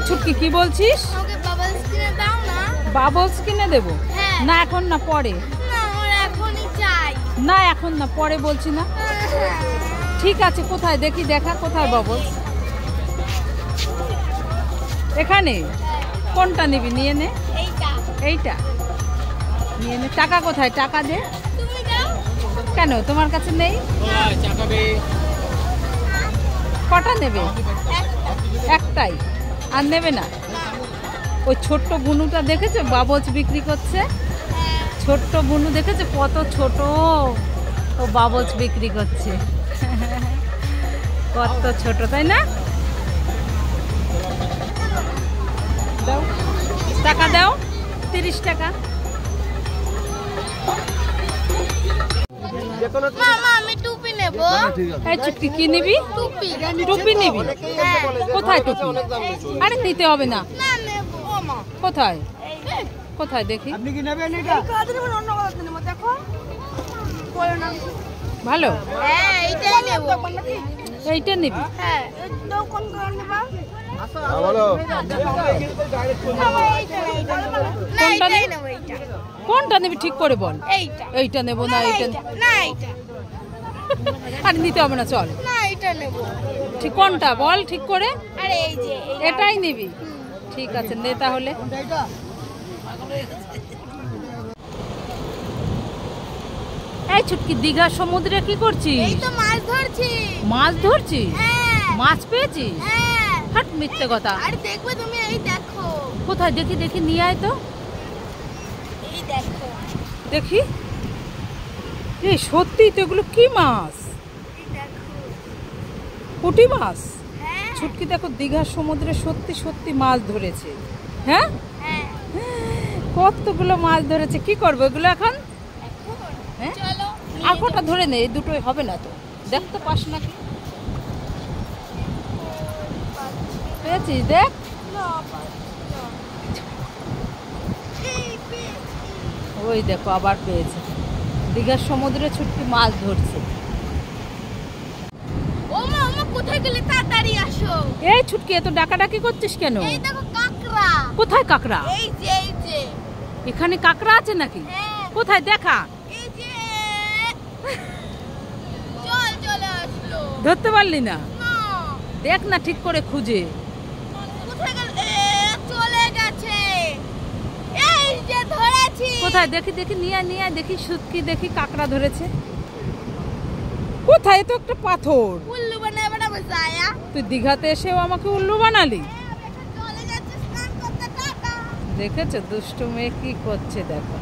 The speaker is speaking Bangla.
ছুটকি কি বলছিস? বাবলস কিনে দেবো? না এখন না, পরে। না এখন না, পরে বলছি না। ঠিক আছে, কোথায় দেখি, দেখা কোথায় বাবলস? এখানে? কোনটা নিবি? নিয়ে নে। এইটা নিয়ে নে। টাকা কোথায়? টাকা দে। কেন তোমার কাছে নেই? কটা নেবে? একটাই? আর নেবে না? ওই ছোট্ট বুনুটা দেখেছো বাবলস বিক্রি করছে? ছোট্ট বুনু দেখেছো কত ছোট? ও বাবলস বিক্রি করছে। কত ছোট, তাই না? দাও, টাকা দাও। 30 টাকা। আমি টুপি নেব। এই চুক্তি কি নিবি? টুপি নিবি? কোথায় টুপি? আরে নিতে হবে না। কোথায় কোথায় দেখি? ভালো, এইটা নিবি? কোনটা নিবি ঠিক করে বল। এইটা নেবো না এইটা? আর নিতে হবে না, চল। ঠিক কোনটা বল ঠিক করে। এটাই নিবি? ঠিক আছে, নে তাহলে। এই ছুটকি, দীঘা সমুদ্রে কি করছিস? মাছ ধরছি। মাছ ধরছিস? মাছ পেয়েছিস? হাট, মিথ্যে কথা। আরে দেখবে তুমি, এই দেখো। কোথায় দেখি? দেখি, নিয়ে আয় তো। এই দেখো, দেখি। এই সত্যি তো, এগুলো কি মাছ? পুঁটি মাছ? ছুটকি দেখো, দীঘার সমুদ্রে সত্যি সত্যি মাছ ধরেছে। হ্যাঁ, কতগুলো মাছ ধরেছে। কি করবো এগুলো এখন? হ্যাঁ, আর কটা ধরে নে, এই দুটোই হবে না তো। দেখতে পাস নাকি? পেয়েছিস? দেখ। ওই দেখো, আবার পেয়েছে। দীঘার সমুদ্রে ছুটকি মাছ ধরছে। কোথায় গেলে? তাড়াতাড়ি আসো। এই ছুটকি, এত ডাকাডাকি করছিস কেন? এই দেখো কাকড়া। কোথায় কাকড়া? এই যে এখানে কাকড়া আছে নাকি? কোথায় দেখা? এই যে চলে আসলো। ধরতে পারলি না? দেখ না ঠিক করে খুঁজে। কোথায় গেল? চলে গেছে। এই যে ধরেছি। কোথায় দেখি? দেখি, নিয়ে নিয়ে দেখি। ছুটকি দেখি কাকড়া ধরেছে। কোথায়? তো একটা পাথর। উল্লু বানাবে না বসায়া। তুই দীঘাতে এসেও আমাকে উল্লু বানালি। চলে যাচ্ছে স্নান করতে। টাটা। দেখেছো দুষ্টু মেয়ে কি করছে, দেখো।